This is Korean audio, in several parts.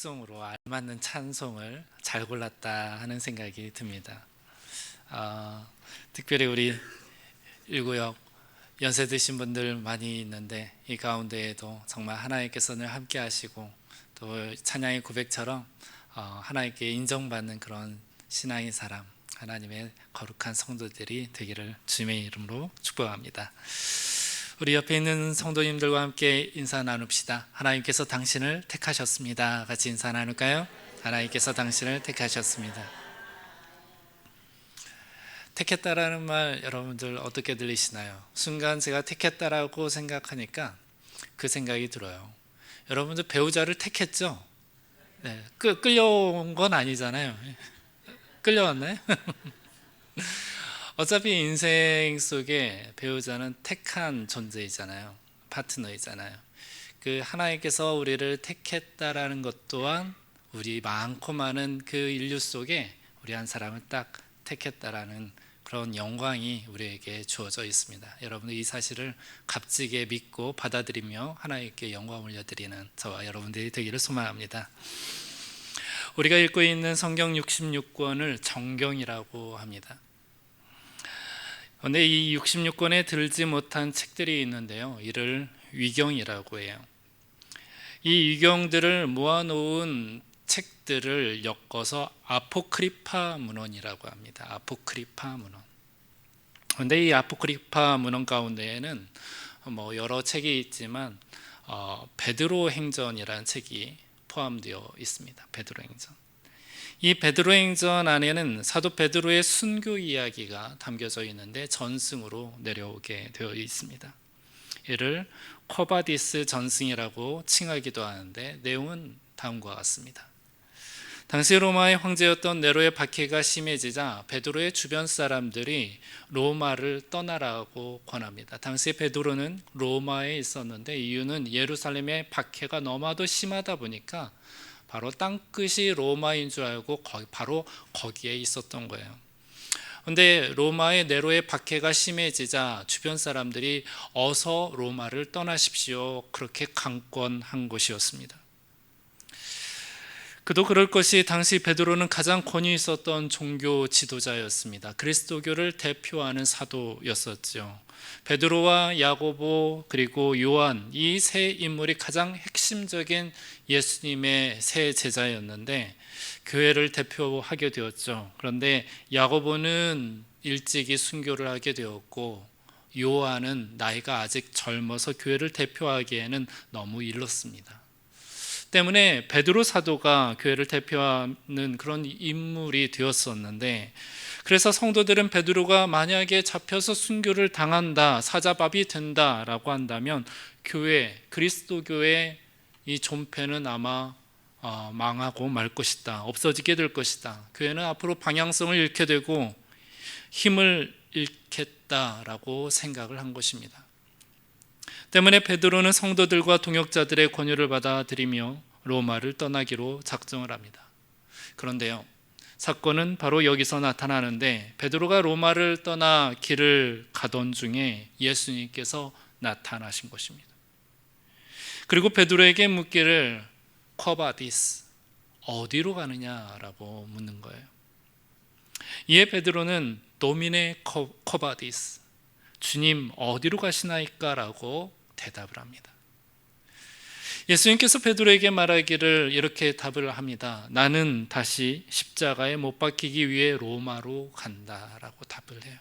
특성으로 알맞는 찬송을 잘 골랐다 하는 생각이 듭니다. 특별히 우리 일구역 연세 드신 분들 많이 있는데 이 가운데에도 정말 하나님께서 늘 함께 하시고 또 찬양의 고백처럼 하나님께 인정받는 그런 신앙의 사람, 하나님의 거룩한 성도들이 되기를 주님의 이름으로 축복합니다. 우리 옆에 있는 성도님들과 함께 인사 나눕시다. 하나님께서 당신을 택하셨습니다. 같이 인사 나눌까요? 하나님께서 당신을 택하셨습니다. 택했다라는 말 여러분들 어떻게 들리시나요? 순간 제가 택했다라고 생각하니까 그 생각이 들어요. 여러분들 배우자를 택했죠? 네, 끌려온 건 아니잖아요. 끌려왔나요? 어차피 인생 속에 배우자는 택한 존재이잖아요. 파트너이잖아요. 그 하나님께서 우리를 택했다라는 것 또한 우리 많고 많은 그 인류 속에 우리 한 사람을 딱 택했다라는 그런 영광이 우리에게 주어져 있습니다. 여러분들 이 사실을 값지게 믿고 받아들이며 하나님께 영광 올려드리는 저와 여러분들이 되기를 소망합니다. 우리가 읽고 있는 성경 66권을 정경이라고 합니다. 그런데 이 66권에 들지 못한 책들이 있는데요, 이를 위경이라고 해요. 이 위경들을 모아놓은 책들을 엮어서 아포크리파 문헌이라고 합니다. 아포크리파 문헌. 그런데 이 아포크리파 문헌 가운데에는 여러 책이 있지만 베드로 행전이라는 책이 포함되어 있습니다. 베드로 행전. 이 베드로 행전 안에는 사도 베드로의 순교 이야기가 담겨져 있는데 전승으로 내려오게 되어 있습니다. 이를 코바디스 전승이라고 칭하기도 하는데 내용은 다음과 같습니다. 당시 로마의 황제였던 네로의 박해가 심해지자 베드로의 주변 사람들이 로마를 떠나라고 권합니다. 당시 베드로는 로마에 있었는데 이유는 예루살렘의 박해가 너무나도 심하다 보니까 바로 땅끝이 로마인 줄 알고 바로 거기에 있었던 거예요. 그런데 로마의 네로의 박해가 심해지자 주변 사람들이 어서 로마를 떠나십시오, 그렇게 강권한 것이었습니다. 그도 그럴 것이 당시 베드로는 가장 권위 있었던 종교 지도자였습니다. 그리스도교를 대표하는 사도였었죠. 베드로와 야고보 그리고 요한, 이 세 인물이 가장 핵심적인 예수님의 세 제자였는데 교회를 대표하게 되었죠. 그런데 야고보는 일찍이 순교를 하게 되었고 요한은 나이가 아직 젊어서 교회를 대표하기에는 너무 일렀습니다. 때문에 베드로 사도가 교회를 대표하는 그런 인물이 되었었는데, 그래서 성도들은 베드로가 만약에 잡혀서 순교를 당한다, 사자밥이 된다라고 한다면 교회, 그리스도교의 이 존폐는 아마 망하고 말 것이다, 없어지게 될 것이다, 교회는 앞으로 방향성을 잃게 되고 힘을 잃겠다라고 생각을 한 것입니다. 때문에 베드로는 성도들과 동역자들의 권유를 받아들이며 로마를 떠나기로 작정을 합니다. 그런데요, 사건은 바로 여기서 나타나는데 베드로가 로마를 떠나 길을 가던 중에 예수님께서 나타나신 것입니다. 그리고 베드로에게 묻기를 쿼바디스, 어디로 가느냐라고 묻는 거예요. 이에 베드로는 도미네 쿼바디스, 주님 어디로 가시나이까? 라고 대답을 합니다. 예수님께서 베드로에게 말하기를 이렇게 답을 합니다. 나는 다시 십자가에 못 박히기 위해 로마로 간다 라고 답을 해요.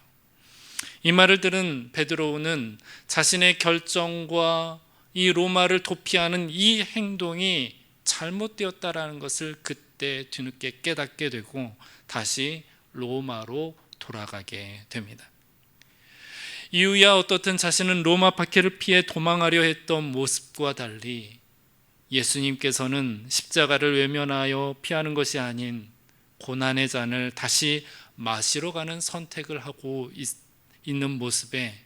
이 말을 들은 베드로는 자신의 결정과 이 로마를 도피하는 이 행동이 잘못되었다라는 것을 그때 뒤늦게 깨닫게 되고 다시 로마로 돌아가게 됩니다. 이유야 어떻든 자신은 로마 박해를 피해 도망하려 했던 모습과 달리 예수님께서는 십자가를 외면하여 피하는 것이 아닌 고난의 잔을 다시 마시러 가는 선택을 하고 있는 모습에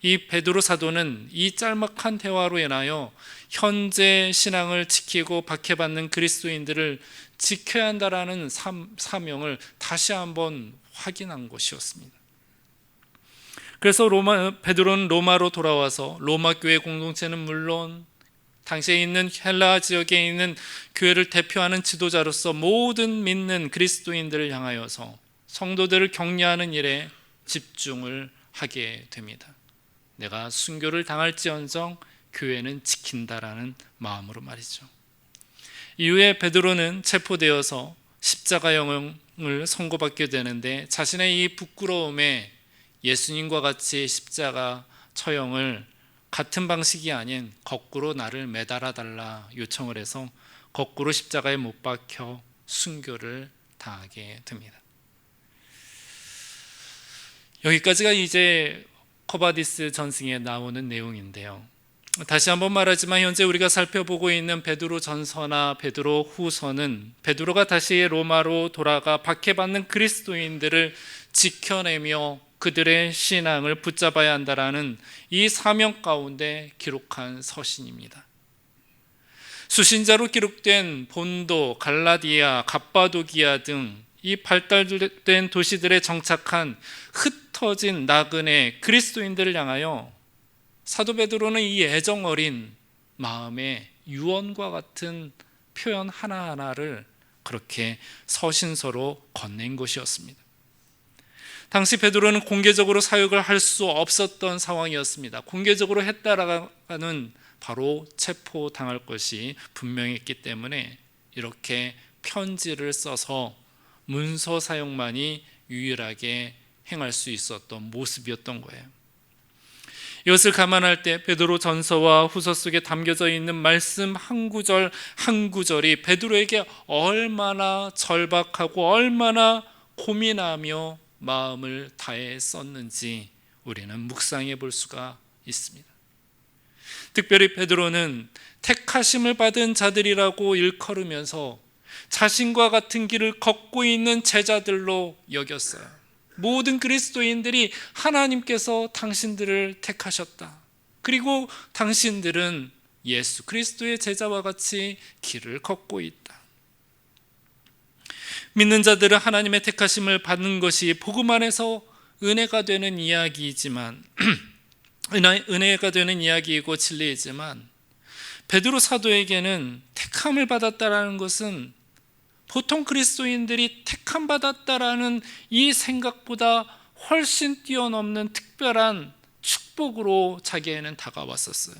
이 베드로 사도는 이 짤막한 대화로 인하여 현재 신앙을 지키고 박해받는 그리스도인들을 지켜야 한다라는 사명을 다시 한번 확인한 것이었습니다. 그래서 베드로는 로마로 돌아와서 로마 교회 공동체는 물론 당시에 있는 헬라 지역에 있는 교회를 대표하는 지도자로서 모든 믿는 그리스도인들을 향하여서 성도들을 격려하는 일에 집중을 하게 됩니다. 내가 순교를 당할지언정 교회는 지킨다라는 마음으로 말이죠. 이후에 베드로는 체포되어서 십자가형을 선고받게 되는데 자신의 이 부끄러움에 예수님과 같이 십자가 처형을 같은 방식이 아닌 거꾸로 나를 매달아 달라 요청을 해서 거꾸로 십자가에 못 박혀 순교를 당하게 됩니다. 여기까지가 이제 코바디스 전승에 나오는 내용인데요. 다시 한번 말하지만 현재 우리가 살펴보고 있는 베드로 전서나 베드로 후서는 베드로가 다시 로마로 돌아가 박해받는 그리스도인들을 지켜내며 그들의 신앙을 붙잡아야 한다라는 이 사명 가운데 기록한 서신입니다. 수신자로 기록된 본도, 갈라디아, 갑바도기아 등 이 발달된 도시들에 정착한 흩어진 나그네 그리스도인들을 향하여 사도 베드로는 이 애정 어린 마음의 유언과 같은 표현 하나하나를 그렇게 서신서로 건넨 것이었습니다. 당시 베드로는 공개적으로 사역을 할 수 없었던 상황이었습니다. 공개적으로 했다라는 바로 체포당할 것이 분명했기 때문에 이렇게 편지를 써서 문서 사용만이 유일하게 행할 수 있었던 모습이었던 거예요. 이것을 감안할 때 베드로 전서와 후서 속에 담겨져 있는 말씀 한 구절 한 구절이 베드로에게 얼마나 절박하고 얼마나 고민하며 마음을 다해 썼는지 우리는 묵상해 볼 수가 있습니다. 특별히 베드로는 택하심을 받은 자들이라고 일컬으면서 자신과 같은 길을 걷고 있는 제자들로 여겼어요. 모든 그리스도인들이 하나님께서 당신들을 택하셨다. 그리고 당신들은 예수 그리스도의 제자와 같이 길을 걷고 있다. 믿는 자들은 하나님의 택하심을 받는 것이 복음 안에서 은혜가 되는 이야기이지만 은혜가 되는 이야기이고 진리이지만 베드로 사도에게는 택함을 받았다라는 것은 보통 그리스도인들이 택함 받았다라는 이 생각보다 훨씬 뛰어넘는 특별한 축복으로 자기에는 다가왔었어요.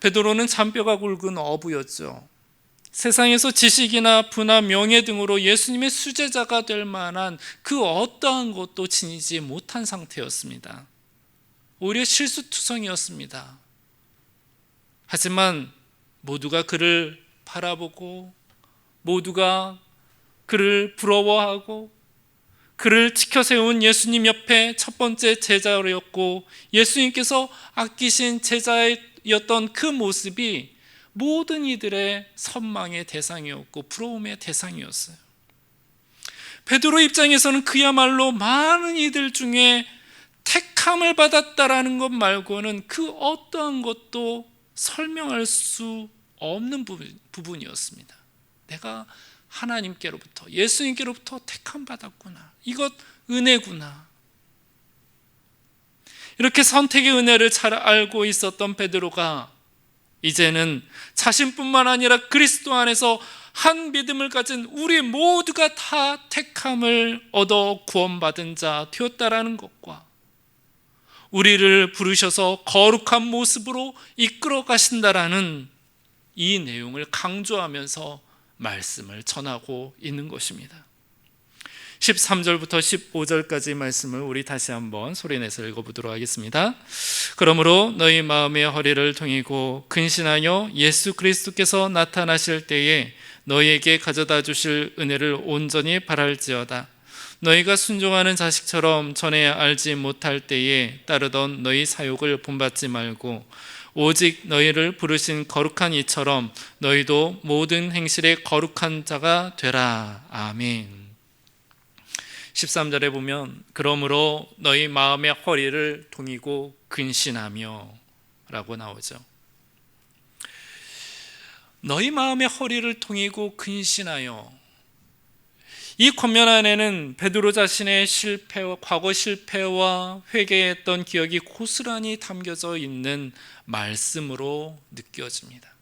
베드로는 잔뼈가 굵은 어부였죠. 세상에서 지식이나 부나 명예 등으로 예수님의 수제자가 될 만한 그 어떠한 것도 지니지 못한 상태였습니다. 오히려 실수투성이었습니다. 하지만 모두가 그를 바라보고 모두가 그를 부러워하고 그를 지켜세운 예수님 옆에 첫 번째 제자였고 예수님께서 아끼신 제자였던 그 모습이 모든 이들의 선망의 대상이었고 부러움의 대상이었어요. 베드로 입장에서는 그야말로 많은 이들 중에 택함을 받았다라는 것 말고는 그 어떠한 것도 설명할 수 없는 부분이었습니다. 내가 하나님께로부터 예수님께로부터 택함 받았구나. 이것 은혜구나. 이렇게 선택의 은혜를 잘 알고 있었던 베드로가 이제는 자신뿐만 아니라 그리스도 안에서 한 믿음을 가진 우리 모두가 다 택함을 얻어 구원받은 자 되었다라는 것과 우리를 부르셔서 거룩한 모습으로 이끌어 가신다라는 이 내용을 강조하면서 말씀을 전하고 있는 것입니다. 13절부터 15절까지 말씀을 우리 다시 한번 소리내서 읽어보도록 하겠습니다. 그러므로 너희 마음의 허리를 동이고 근신하여 예수 그리스도께서 나타나실 때에 너희에게 가져다 주실 은혜를 온전히 바랄지어다. 너희가 순종하는 자식처럼 전에 알지 못할 때에 따르던 너희 사욕을 본받지 말고 오직 너희를 부르신 거룩한 이처럼 너희도 모든 행실에 거룩한 자가 되라. 아멘. 13절에 보면 그러므로 너희 마음의 허리를 동이고 근신하며 라고 나오죠. 너희 마음의 허리를 동이고 근신하여, 이 권면 안에는 베드로 자신의 실패와 과거 실패와 회개했던 기억이 고스란히 담겨져 있는 말씀으로 느껴집니다.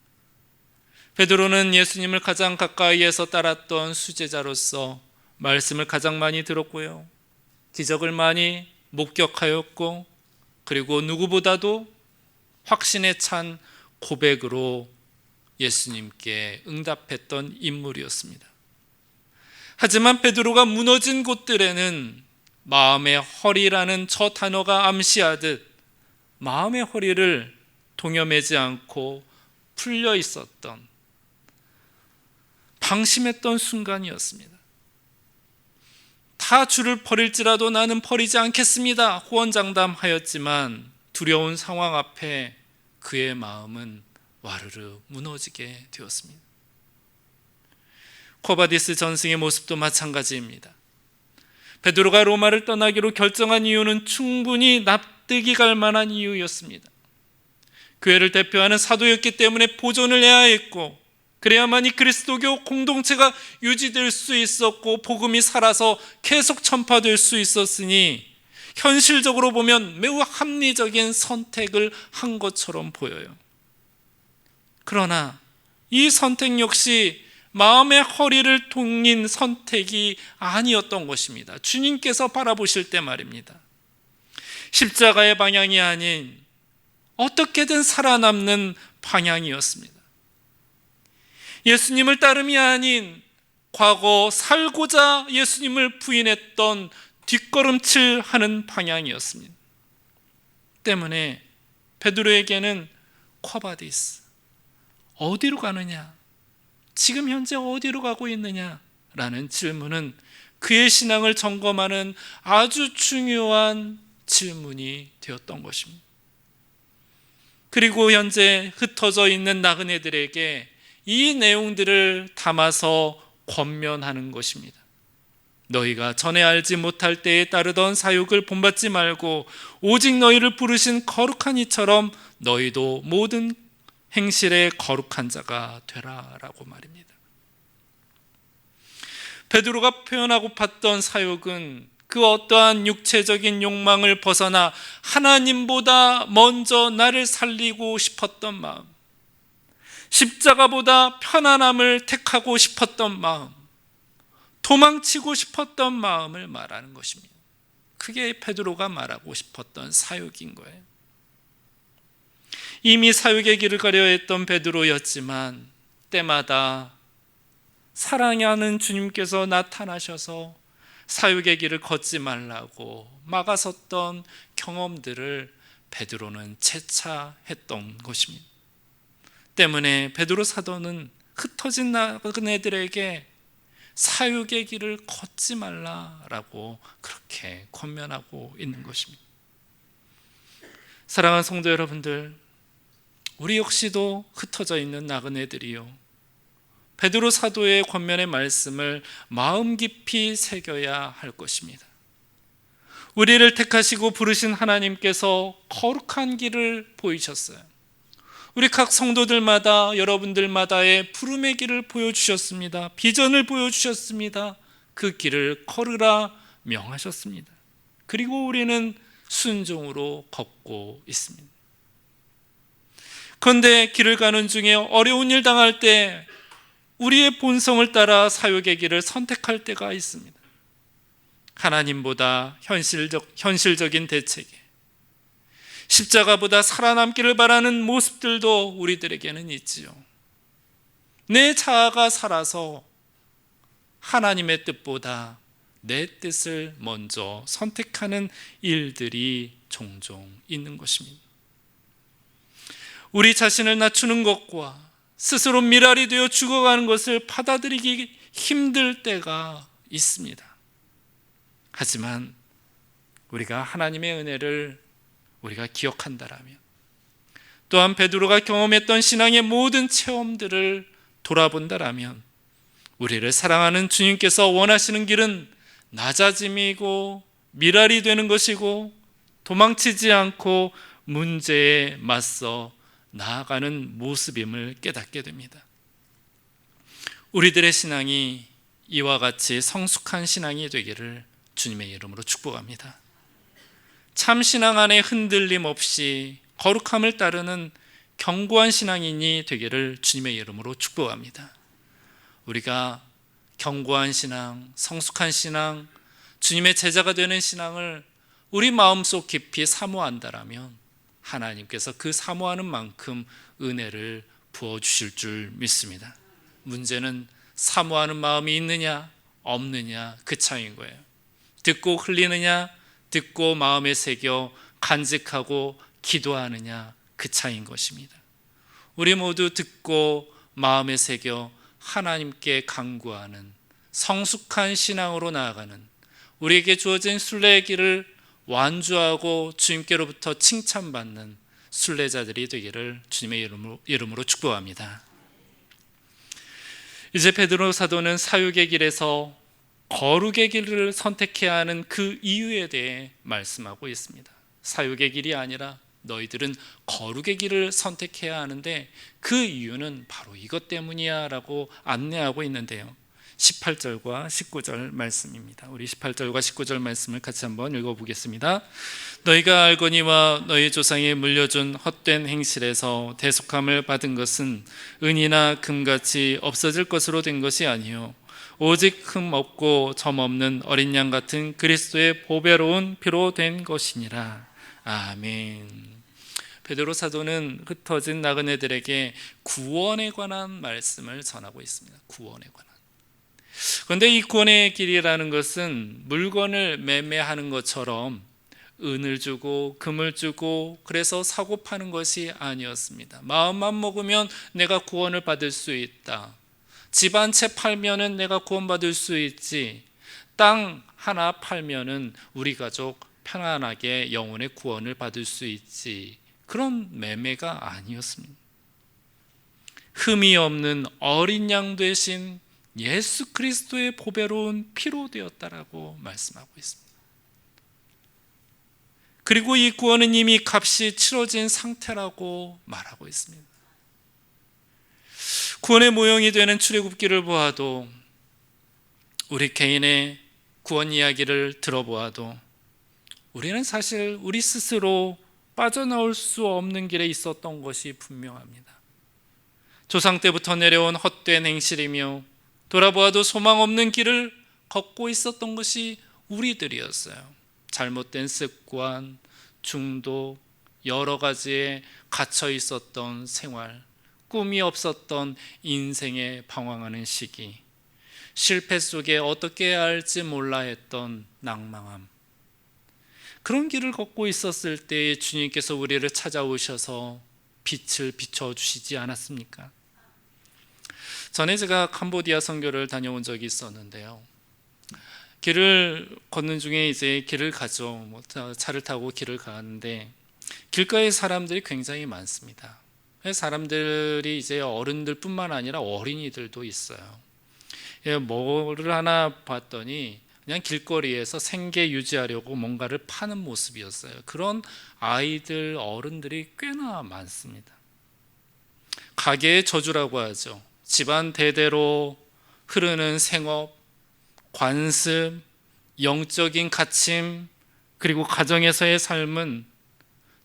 베드로는 예수님을 가장 가까이에서 따랐던 수제자로서 말씀을 가장 많이 들었고요, 기적을 많이 목격하였고, 그리고 누구보다도 확신에 찬 고백으로 예수님께 응답했던 인물이었습니다. 하지만 베드로가 무너진 곳들에는 마음의 허리라는 저 단어가 암시하듯 마음의 허리를 동여매지 않고 풀려 있었던, 방심했던 순간이었습니다. 다 주를 버릴지라도 나는 버리지 않겠습니다 호언장담하였지만 두려운 상황 앞에 그의 마음은 와르르 무너지게 되었습니다. 코바디스 전승의 모습도 마찬가지입니다. 베드로가 로마를 떠나기로 결정한 이유는 충분히 납득이 갈 만한 이유였습니다. 교회를 대표하는 사도였기 때문에 보존을 해야 했고, 그래야만이 그리스도교 공동체가 유지될 수 있었고 복음이 살아서 계속 전파될 수 있었으니 현실적으로 보면 매우 합리적인 선택을 한 것처럼 보여요. 그러나 이 선택 역시 마음의 허리를 동인 선택이 아니었던 것입니다. 주님께서 바라보실 때 말입니다. 십자가의 방향이 아닌 어떻게든 살아남는 방향이었습니다. 예수님을 따름이 아닌 과거 살고자 예수님을 부인했던 뒷걸음질하는 방향이었습니다. 때문에 베드로에게는 코바디스, 어디로 가느냐? 지금 현재 어디로 가고 있느냐? 라는 질문은 그의 신앙을 점검하는 아주 중요한 질문이 되었던 것입니다. 그리고 현재 흩어져 있는 나그네들에게 이 내용들을 담아서 권면하는 것입니다. 너희가 전에 알지 못할 때에 따르던 사욕을 본받지 말고 오직 너희를 부르신 거룩한 이처럼 너희도 모든 행실에 거룩한 자가 되라 라고 말입니다. 베드로가 표현하고 봤던 사욕은 그 어떠한 육체적인 욕망을 벗어나 하나님보다 먼저 나를 살리고 싶었던 마음, 십자가보다 편안함을 택하고 싶었던 마음, 도망치고 싶었던 마음을 말하는 것입니다. 그게 베드로가 말하고 싶었던 사욕인 거예요. 이미 사욕의 길을 가려 했던 베드로였지만 때마다 사랑하는 주님께서 나타나셔서 사욕의 길을 걷지 말라고 막아섰던 경험들을 베드로는 채차했던 것입니다. 때문에 베드로 사도는 흩어진 나그네들에게 사욕의 길을 걷지 말라라고 그렇게 권면하고 있는 것입니다. 사랑하는 성도 여러분들, 우리 역시도 흩어져 있는 나그네들이요, 베드로 사도의 권면의 말씀을 마음 깊이 새겨야 할 것입니다. 우리를 택하시고 부르신 하나님께서 거룩한 길을 보이셨어요. 우리 각 성도들마다, 여러분들마다의 부름의 길을 보여주셨습니다. 비전을 보여주셨습니다. 그 길을 걸으라 명하셨습니다. 그리고 우리는 순종으로 걷고 있습니다. 그런데 길을 가는 중에 어려운 일 당할 때 우리의 본성을 따라 사욕의 길을 선택할 때가 있습니다. 하나님보다 현실적인 대책에, 십자가보다 살아남기를 바라는 모습들도 우리들에게는 있지요. 내 자아가 살아서 하나님의 뜻보다 내 뜻을 먼저 선택하는 일들이 종종 있는 것입니다. 우리 자신을 낮추는 것과 스스로 미랄이 되어 죽어가는 것을 받아들이기 힘들 때가 있습니다. 하지만 우리가 하나님의 은혜를 우리가 기억한다라면, 또한 베드로가 경험했던 신앙의 모든 체험들을 돌아본다라면, 우리를 사랑하는 주님께서 원하시는 길은 낮아짐이고 미랄이 되는 것이고 도망치지 않고 문제에 맞서 나아가는 모습임을 깨닫게 됩니다. 우리들의 신앙이 이와 같이 성숙한 신앙이 되기를 주님의 이름으로 축복합니다. 참 신앙 안에 흔들림 없이 거룩함을 따르는 견고한 신앙인이 되기를 주님의 이름으로 축복합니다. 우리가 견고한 신앙, 성숙한 신앙, 주님의 제자가 되는 신앙을 우리 마음속 깊이 사모한다라면 하나님께서 그 사모하는 만큼 은혜를 부어주실 줄 믿습니다. 문제는 사모하는 마음이 있느냐 없느냐 그 차이인 거예요. 듣고 흘리느냐, 듣고 마음에 새겨 간직하고 기도하느냐 그 차이인 것입니다. 우리 모두 듣고 마음에 새겨 하나님께 간구하는 성숙한 신앙으로 나아가는, 우리에게 주어진 순례의 길을 완주하고 주님께로부터 칭찬받는 순례자들이 되기를 주님의 이름으로 축복합니다. 이제 베드로 사도는 사육의 길에서 거룩의 길을 선택해야 하는 그 이유에 대해 말씀하고 있습니다. 사육의 길이 아니라 너희들은 거룩의 길을 선택해야 하는데 그 이유는 바로 이것 때문이야 라고 안내하고 있는데요, 18절과 19절 말씀입니다. 우리 18절과 19절 말씀을 같이 한번 읽어보겠습니다. 너희가 알거니와 너희 조상이 물려준 헛된 행실에서 대속함을 받은 것은 은이나 금같이 없어질 것으로 된 것이 아니요 오직 흠 없고 점 없는 어린 양 같은 그리스도의 보배로운 피로 된 것이니라. 아멘. 베드로 사도는 흩어진 나그네들에게 구원에 관한 말씀을 전하고 있습니다. 구원에 관한. 그런데 이 구원의 길이라는 것은 물건을 매매하는 것처럼 은을 주고 금을 주고 그래서 사고 파는 것이 아니었습니다. 마음만 먹으면 내가 구원을 받을 수 있다. 집 한 채 팔면은 내가 구원받을 수 있지. 땅 하나 팔면은 우리 가족 편안하게 영혼의 구원을 받을 수 있지. 그런 매매가 아니었습니다. 흠이 없는 어린 양 되신 예수 그리스도의 보배로운 피로 되었다라고 말씀하고 있습니다. 그리고 이 구원은 이미 값이 치러진 상태라고 말하고 있습니다. 구원의 모형이 되는 출애굽기를 보아도, 우리 개인의 구원 이야기를 들어보아도 우리는 사실 우리 스스로 빠져나올 수 없는 길에 있었던 것이 분명합니다. 조상 때부터 내려온 헛된 행실이며 돌아보아도 소망 없는 길을 걷고 있었던 것이 우리들이었어요. 잘못된 습관, 중독, 여러 가지에 갇혀 있었던 생활, 꿈이 없었던 인생에 방황하는 시기, 실패 속에 어떻게 해야 할지 몰라 했던 낭망함, 그런 길을 걷고 있었을 때 주님께서 우리를 찾아오셔서 빛을 비춰주시지 않았습니까? 전에 제가 캄보디아 선교를 다녀온 적이 있었는데요, 길을 걷는 중에 이제 길을 가죠. 차를 타고 길을 가는데 길가에 사람들이 굉장히 많습니다. 사람들이 이제 어른들뿐만 아니라 어린이들도 있어요. 뭐를 하나 봤더니 그냥 길거리에서 생계 유지하려고 뭔가를 파는 모습이었어요. 그런 아이들, 어른들이 꽤나 많습니다. 가계의 저주라고 하죠. 집안 대대로 흐르는 생업, 관습, 영적인 갇힘, 그리고 가정에서의 삶은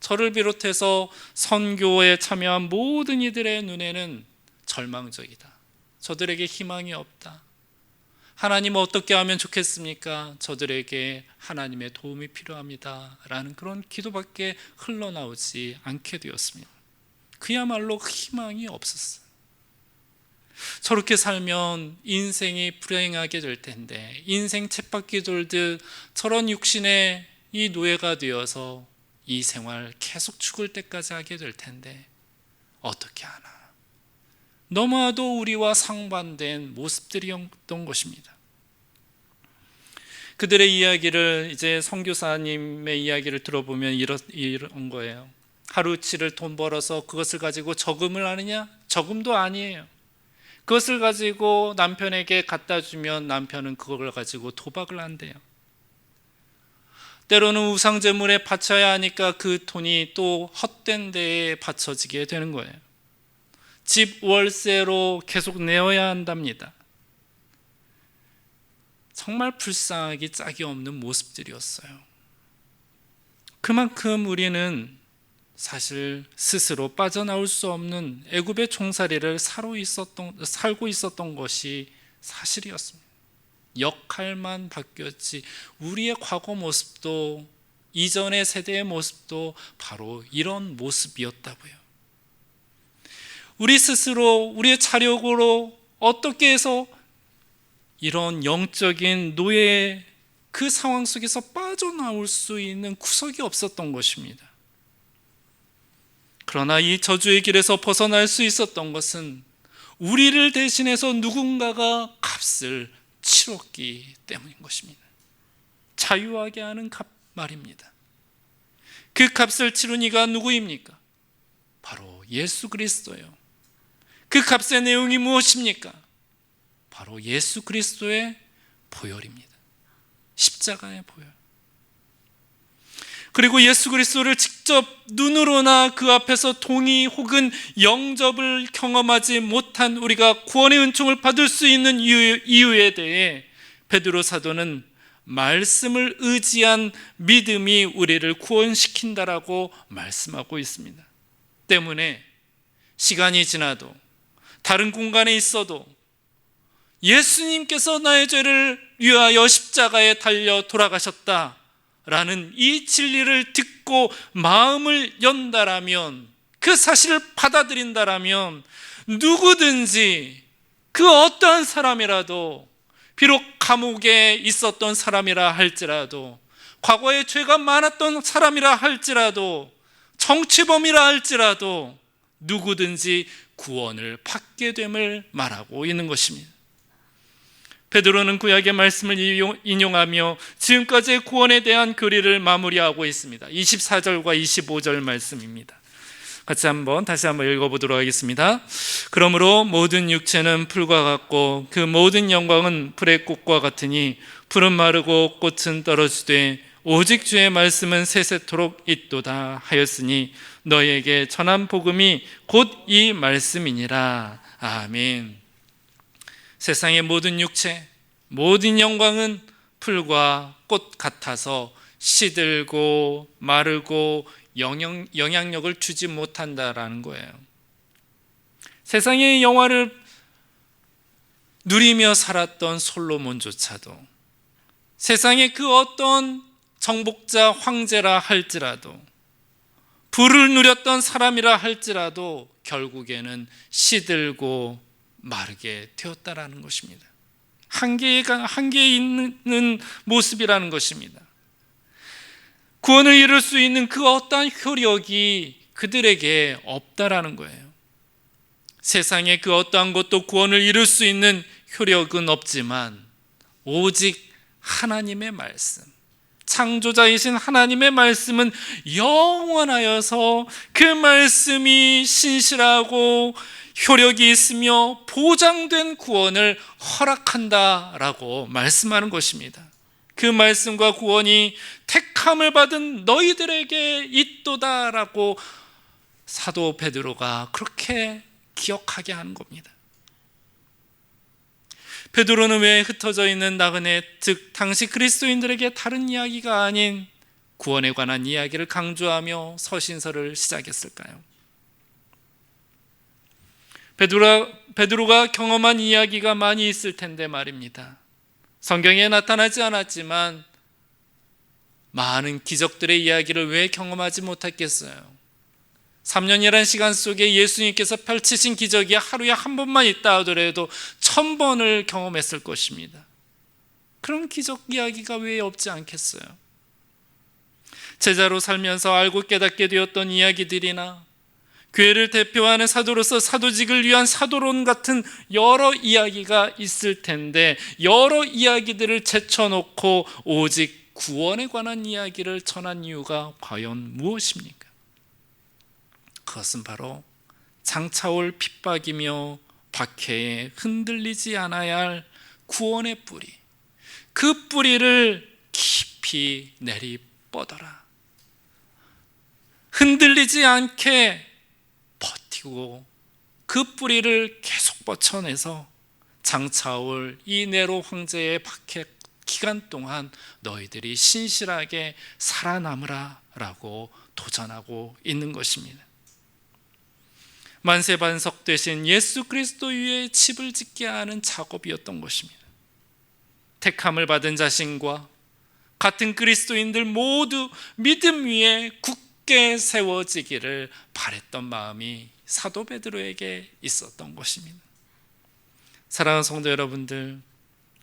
저를 비롯해서 선교에 참여한 모든 이들의 눈에는 절망적이다. 저들에게 희망이 없다. 하나님 어떻게 하면 좋겠습니까? 저들에게 하나님의 도움이 필요합니다. 라는 그런 기도밖에 흘러나오지 않게 되었습니다. 그야말로 희망이 없었어요. 저렇게 살면 인생이 불행하게 될 텐데, 인생 쳇바퀴 돌듯 저런 육신의 이 노예가 되어서 이 생활 계속 죽을 때까지 하게 될 텐데 어떻게 하나. 너무나도 우리와 상반된 모습들이었던 것입니다. 그들의 이야기를, 이제 선교사님의 이야기를 들어보면 이런 거예요. 하루치를 돈 벌어서 그것을 가지고 저금을 하느냐? 저금도 아니에요. 그것을 가지고 남편에게 갖다 주면 남편은 그걸 가지고 도박을 한대요. 때로는 우상제물에 바쳐야 하니까 그 돈이 또 헛된 데에 바쳐지게 되는 거예요. 집 월세로 계속 내어야 한답니다. 정말 불쌍하기 짝이 없는 모습들이었어요. 그만큼 우리는 사실 스스로 빠져나올 수 없는 애굽의 종살이를 살고 있었던 것이 사실이었습니다. 역할만 바뀌었지 우리의 과거 모습도 이전의 세대의 모습도 바로 이런 모습이었다고요. 우리 스스로 우리의 자력으로 어떻게 해서 이런 영적인 노예의 그 상황 속에서 빠져나올 수 있는 구석이 없었던 것입니다. 그러나 이 저주의 길에서 벗어날 수 있었던 것은 우리를 대신해서 누군가가 값을 치렀기 때문인 것입니다. 자유하게 하는 값 말입니다. 그 값을 치른 이가 누구입니까? 바로 예수 그리스도예요. 그 값의 내용이 무엇입니까? 바로 예수 그리스도의 보혈입니다. 십자가의 보혈. 그리고 예수 그리스도를 직접 눈으로나 그 앞에서 동의 혹은 영접을 경험하지 못한 우리가 구원의 은총을 받을 수 있는 이유에 대해 베드로 사도는 말씀을 의지한 믿음이 우리를 구원시킨다라고 말씀하고 있습니다. 때문에 시간이 지나도 다른 공간에 있어도 예수님께서 나의 죄를 위하여 십자가에 달려 돌아가셨다라는 이 진리를 듣고 마음을 연다라면, 그 사실을 받아들인다라면 누구든지 그 어떠한 사람이라도, 비록 감옥에 있었던 사람이라 할지라도, 과거에 죄가 많았던 사람이라 할지라도, 정치범이라 할지라도 누구든지 구원을 받게 됨을 말하고 있는 것입니다. 베드로는 구약의 말씀을 인용하며 지금까지의 구원에 대한 교리를 마무리하고 있습니다. 24절과 25절 말씀입니다. 다시 한번 읽어보도록 하겠습니다. 그러므로 모든 육체는 풀과 같고 그 모든 영광은 풀의 꽃과 같으니 풀은 마르고 꽃은 떨어지되 오직 주의 말씀은 세세토록 있도다 하였으니 너희에게 전한 복음이 곧 이 말씀이니라. 아멘. 세상의 모든 육체, 모든 영광은 풀과 꽃 같아서 시들고 마르고 영향력을 주지 못한다라는 거예요. 세상의 영화를 누리며 살았던 솔로몬조차도, 세상의 그 어떤 정복자 황제라 할지라도, 부를 누렸던 사람이라 할지라도 결국에는 시들고 마르게 되었다라는 것입니다. 한계에 있는 모습이라는 것입니다. 구원을 이룰 수 있는 그 어떠한 효력이 그들에게 없다라는 거예요. 세상에 그 어떠한 것도 구원을 이룰 수 있는 효력은 없지만 오직 하나님의 말씀, 창조자이신 하나님의 말씀은 영원하여서 그 말씀이 신실하고 효력이 있으며 보장된 구원을 허락한다라고 말씀하는 것입니다. 그 말씀과 구원이 택함을 받은 너희들에게 있도다라고 사도 베드로가 그렇게 기억하게 하는 겁니다. 베드로는 왜 흩어져 있는 나그네, 즉 당시 그리스도인들에게 다른 이야기가 아닌 구원에 관한 이야기를 강조하며 서신서를 시작했을까요? 베드로가 경험한 이야기가 많이 있을 텐데 말입니다. 성경에 나타나지 않았지만 많은 기적들의 이야기를 왜 경험하지 못했겠어요? 3년이라는 시간 속에 예수님께서 펼치신 기적이 하루에 한 번만 있다 하더라도 1000번을 경험했을 것입니다. 그런 기적 이야기가 왜 없지 않겠어요? 제자로 살면서 알고 깨닫게 되었던 이야기들이나 교회를 대표하는 사도로서 사도직을 위한 사도론 같은 여러 이야기가 있을 텐데, 여러 이야기들을 제쳐놓고 오직 구원에 관한 이야기를 전한 이유가 과연 무엇입니까? 그것은 바로 장차올 핍박이며 박해에 흔들리지 않아야 할 구원의 뿌리, 그 뿌리를 깊이 내리뻗어라. 흔들리지 않게 버티고 그 뿌리를 계속 뻗쳐내서 장차올 이 네로 황제의 박해 기간 동안 너희들이 신실하게 살아남으라 라고 도전하고 있는 것입니다. 만세반석 되신 예수 그리스도 위에 집을 짓게 하는 작업이었던 것입니다. 택함을 받은 자신과 같은 그리스도인들 모두 믿음 위에 굳게 세워지기를 바랬던 마음이 사도 베드로에게 있었던 것입니다. 사랑하는 성도 여러분들,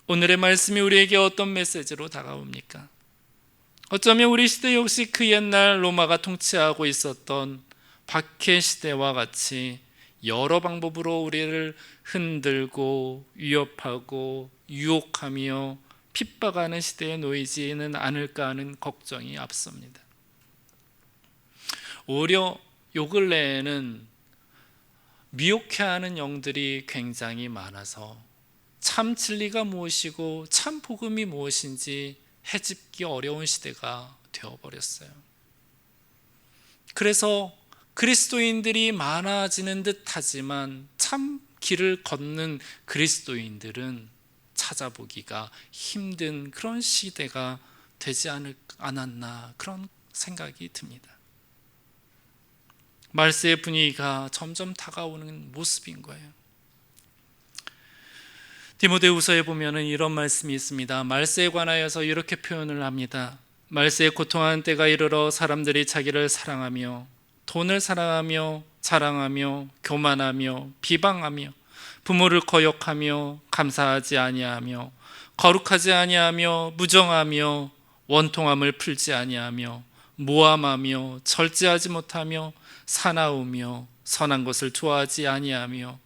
오늘의 말씀이 우리에게 어떤 메시지로 다가옵니까? 어쩌면 우리 시대 역시 그 옛날 로마가 통치하고 있었던 박해 시대와 같이 여러 방법으로 우리를 흔들고 위협하고 유혹하며 핍박하는 시대에 놓이지는 않을까 하는 걱정이 앞섭니다. 오히려 요 근래에는 미혹해하는 영들이 굉장히 많아서 참 진리가 무엇이고 참 복음이 무엇인지 헤집기 어려운 시대가 되어버렸어요. 그래서 그리스도인들이 많아지는 듯 하지만 참 길을 걷는 그리스도인들은 찾아보기가 힘든 그런 시대가 되지 않았나 그런 생각이 듭니다. 말세의 분위기가 점점 다가오는 모습인 거예요. 디모데후서에 보면은 이런 말씀이 있습니다. 말세에 관하여서 이렇게 표현을 합니다. 말세에 고통하는 때가 이르러 사람들이 자기를 사랑하며 돈을 사랑하며 자랑하며 교만하며 비방하며 부모를 거역하며 감사하지 아니하며 거룩하지 아니하며 무정하며 원통함을 풀지 아니하며 모함하며 절제하지 못하며 사나우며 선한 것을 좋아하지 아니하며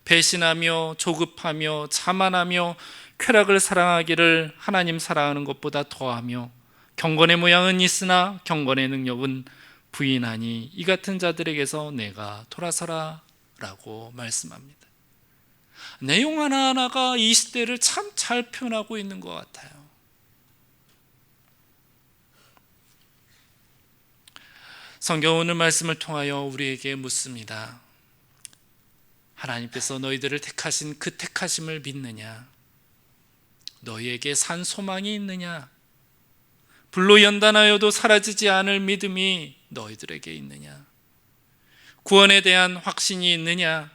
배신하며 조급하며 자만하며 쾌락을 사랑하기를 하나님 사랑하는 것보다 더하며 경건의 모양은 있으나 경건의 능력은 부인하니 이 같은 자들에게서 내가 돌아서라 라고 말씀합니다. 내용 하나하나가 이 시대를 참 잘 표현하고 있는 것 같아요. 성경 오늘 말씀을 통하여 우리에게 묻습니다. 하나님께서 너희들을 택하신 그 택하심을 믿느냐? 너희에게 산 소망이 있느냐? 불로 연단하여도 사라지지 않을 믿음이 너희들에게 있느냐? 구원에 대한 확신이 있느냐?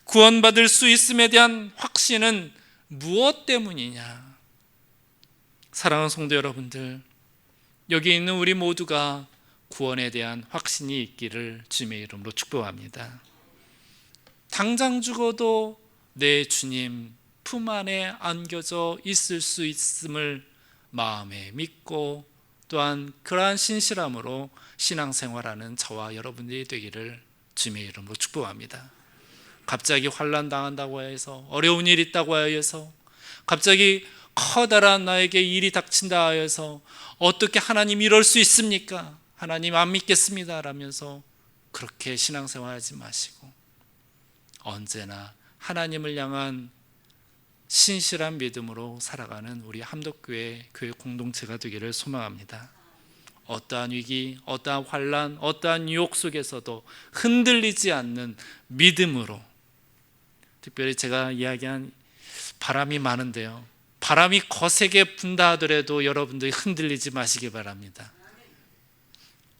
구원받을 수 있음에 대한 확신은 무엇 때문이냐? 사랑하는 성도 여러분들, 여기 있는 우리 모두가 구원에 대한 확신이 있기를 주님의 이름으로 축복합니다. 당장 죽어도 내 주님 품 안에 안겨져 있을 수 있음을 마음에 믿고 또한 그러한 신실함으로 신앙생활하는 저와 여러분들이 되기를 주님의 이름으로 축복합니다. 갑자기 환난 당한다고 해서 어려운 일이 있다고 해서 갑자기 커다란 나에게 일이 닥친다 해서 어떻게 하나님 이럴 수 있습니까? 하나님 안 믿겠습니다 라면서 그렇게 신앙생활하지 마시고 언제나 하나님을 향한 신실한 믿음으로 살아가는 우리 함덕교회 교회 공동체가 되기를 소망합니다. 어떠한 위기, 어떠한 환난, 어떠한 유혹 속에서도 흔들리지 않는 믿음으로, 특별히 제가 이야기한 바람이 많은데요, 바람이 거세게 분다 하더라도 여러분들이 흔들리지 마시기 바랍니다.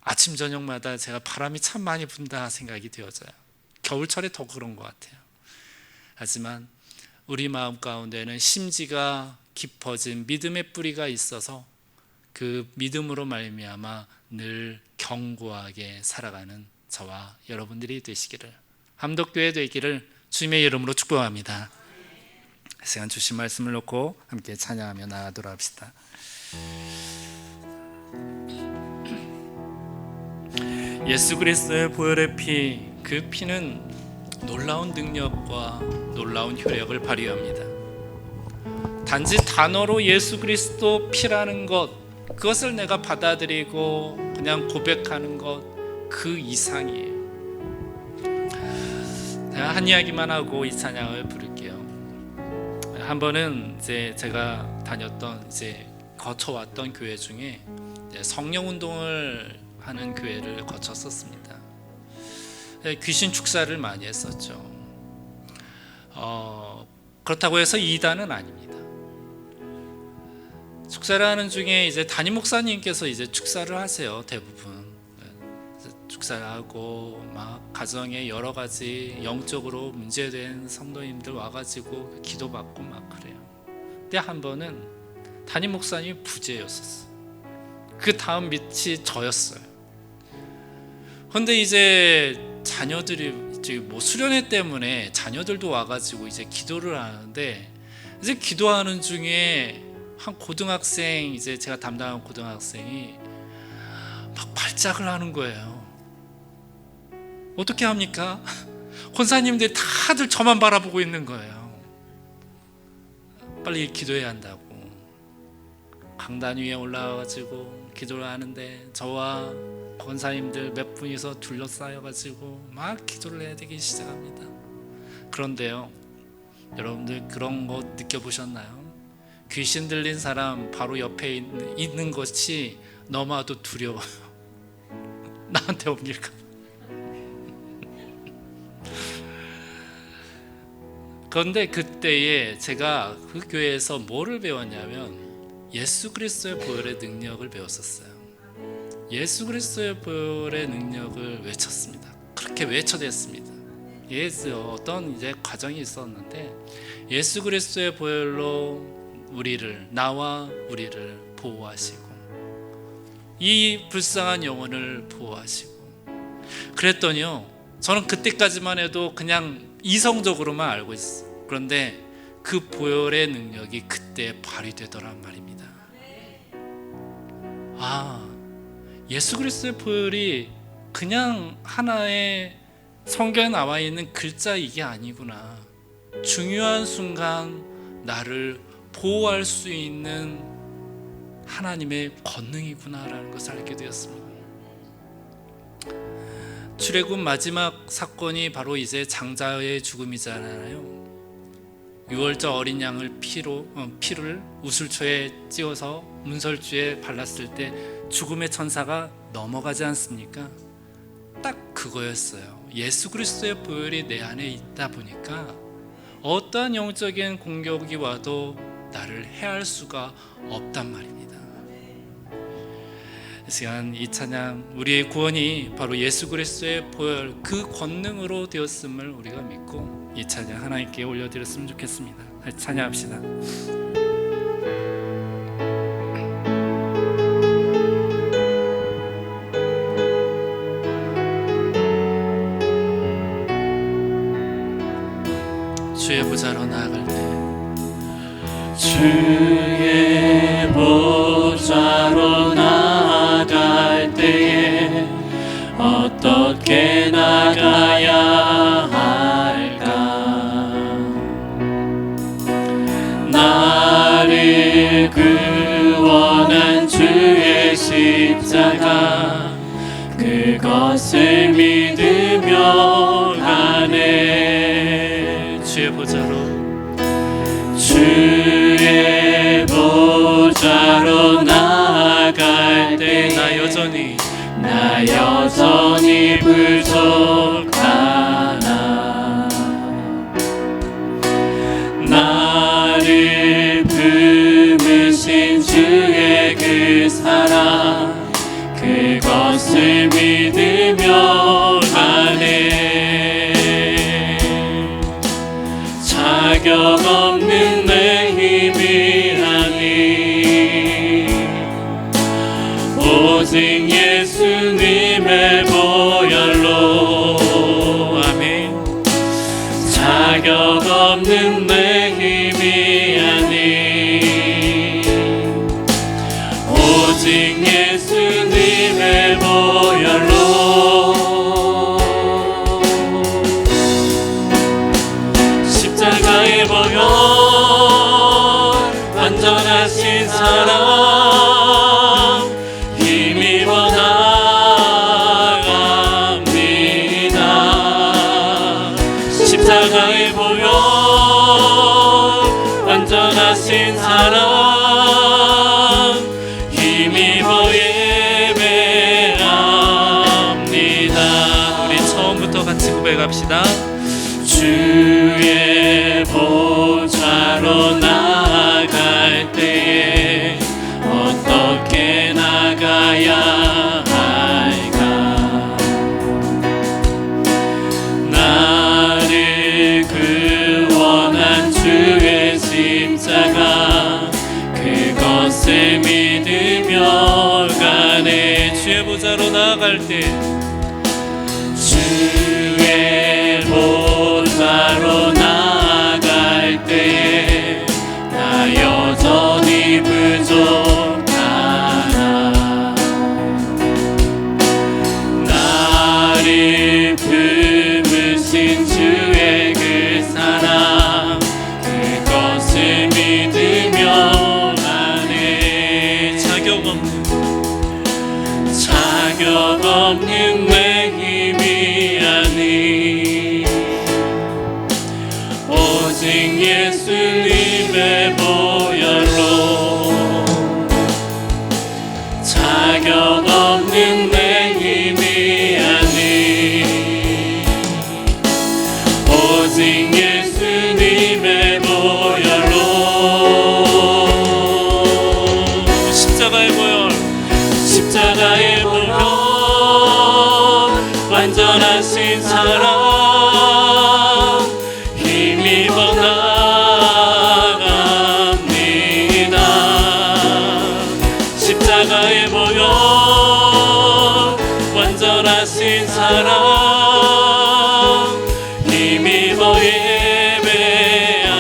아침 저녁마다 제가 바람이 참 많이 분다 생각이 되어져요. 겨울철에 더 그런 것 같아요. 하지만 우리 마음 가운데는 심지가 깊어진 믿음의 뿌리가 있어서 그 믿음으로 말미암아 늘 견고하게 살아가는 저와 여러분들이 되시기를, 함덕교회 되기를 주님의 이름으로 축복합니다. 이 시간 주신 말씀을 놓고 함께 찬양하며 나아가도록 합시다. 예수 그리스도의 보혈의 피, 그 피는 놀라운 능력과 놀라운 효력을 발휘합니다. 단지 단어로 예수 그리스도 피라는 것, 그것을 내가 받아들이고 그냥 고백하는 것, 그 이상이에요. 한 이야기만 하고 이 찬양을 부를게요. 한 번은 이제 제가 다녔던 거쳐왔던 교회 중에 성령 운동을 하는 교회를 거쳤었습니다. 귀신 축사를 많이 했었죠. 그렇다고 해서 이단은 아닙니다. 축사를 하는 중에 이제 담임 목사님께서 이제 축사를 하세요. 대부분 축사를 하고 막 가정에 여러 가지 영적으로 문제된 성도님들 와가지고 기도받고 막 그래요. 근데 한 번은 담임 목사님이 부재였었어. 그 다음 밑이 저였어요. 근데 이제 자녀들이 뭐 수련회 때문에 자녀들도 와가지고 이제 기도를 하는데, 이제 기도하는 중에 한 고등학생, 이제 제가 담당한 고등학생이 막 발작을 하는 거예요. 어떻게 합니까? 권사님들이 다들 저만 바라보고 있는 거예요. 빨리 기도해야 한다고 강단 위에 올라와가지고 기도를 하는데, 저와 권사님들 몇 분이서 둘러싸여가지고 막 기도를 해야 되기 시작합니다. 그런데요, 여러분들 그런 거 느껴보셨나요? 귀신 들린 사람 바로 옆에 있는 것이 너무나도 두려워요. 나한테 옮길까 봐. 그런데 그때에 제가 그 교회에서 뭐를 배웠냐면 예수 그리스도의 보혈의 능력을 배웠었어요. 예수 그리스도의 보혈의 능력을 외쳤습니다. 그렇게 외쳐댔습니다. 어떤 이제 과정이 있었는데, 예수 그리스도의 보혈로 나와 우리를 보호하시고 이 불쌍한 영혼을 보호하시고. 그랬더니요, 저는 그때까지만 해도 그냥 이성적으로만 알고 있어요. 그런데 그 보혈의 능력이 그때 발휘되더란 말입니다. 예수 그리스도의 보혈이 그냥 하나의 성경에 나와 있는 글자 이게 아니구나. 중요한 순간 나를 보호할 수 있는 하나님의 권능이구나라는 것을 알게 되었습니다. 출애굽 마지막 사건이 바로 이제 장자의 죽음이잖아요. 유월절 어린 양을 피를 우슬초에 찧어서 문설주에 발랐을 때 죽음의 천사가 넘어가지 않습니까? 딱 그거였어요. 예수 그리스도의 보혈이 내 안에 있다 보니까 어떠한 영적인 공격이 와도 나를 해할 수가 없단 말입니다. 이 시간 이 찬양, 우리의 구원이 바로 예수 그리스도의 보혈 그 권능으로 되었음을 우리가 믿고 이 찬양 하나님께 올려드렸으면 좋겠습니다. 찬양합시다. 주의 보좌로 나아갈 때, 주의 보좌로 나아갈 때에 어떻게 나가야 할까? 나를 구원한 주의 십자가, 그것을 믿으며 가네. 주의 보좌로, 주의 보좌로 나아갈 때 나 여전히 부족하나. 나를 품으신 주의 그 사랑, 그것을 믿으며 가네. 자격 없는 내 힘이 아니, 오직 예수님의 보혈로. 아멘. 자격 없는 내 힘이 아니, 오직 예수님의 보혈로. 십자가의 보혈, 완전하신 사랑, 힘입어 나갑니다. 십자가의 보혈, 완전하신 사랑, 힘입어 예배합니다. 우리 처음부터 같이 고백합시다. 주의 보좌로 나아갈 때에 십자가 그것을 믿으며 가네. 주의 보좌로 나아갈 때 주의 보좌로 나아갈 때에 나 여전히 부족하나. 나를 품으신 주의 그 사랑 그것을 믿으며 가네. 자격 없는 내 힘이 아니 오직 예수님의 보혈로. 자격 없는 내 힘이 아니 오직 예수님의 보혈로. 십자가의 보혈, 십자가의 보혈 완전하신 사랑 힘입어 나갑니다. 십자가의 보혈 완전하신 사랑 힘입어 예배하.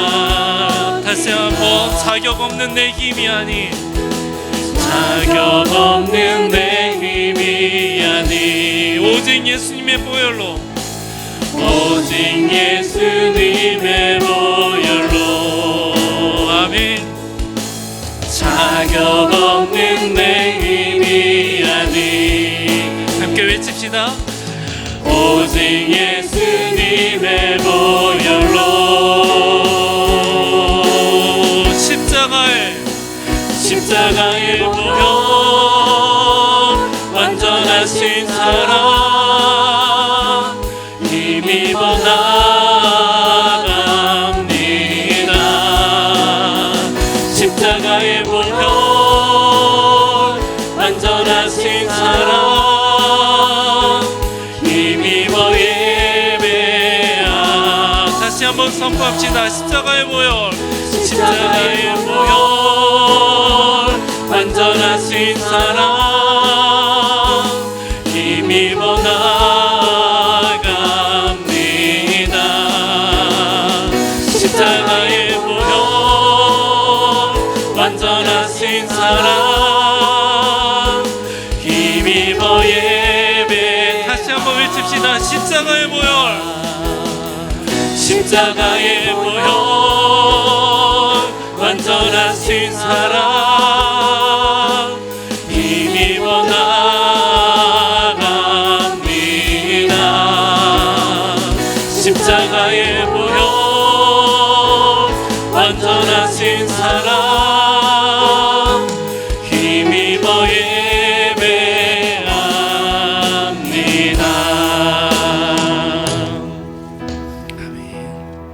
다시 한번 자격 없는 내 힘이 아니 자격 없는 내 힘이 아니 오직 예수님의 보혈로. 오직 예수님의 보혈로. 아멘. 자격 없는 내 힘이 아니 함께 외칩시다. 오직 예수님의 보혈로. 십자가의 보혈 완전하신 사랑 힘입어 나갑니다. 십자가의 보혈 완전하신 사랑 힘입어 예배하. 다시 한번 선포합시다. 십자가의 보혈, 십자가의 보혈 완전하신 사랑 힘입어 나갑니다. 십자가의 보혈 완전하신 사랑 힘입어 예배. 다시 한번 외칩시다. 십자가의 보혈, 십자가의 보혈 완전하신 사랑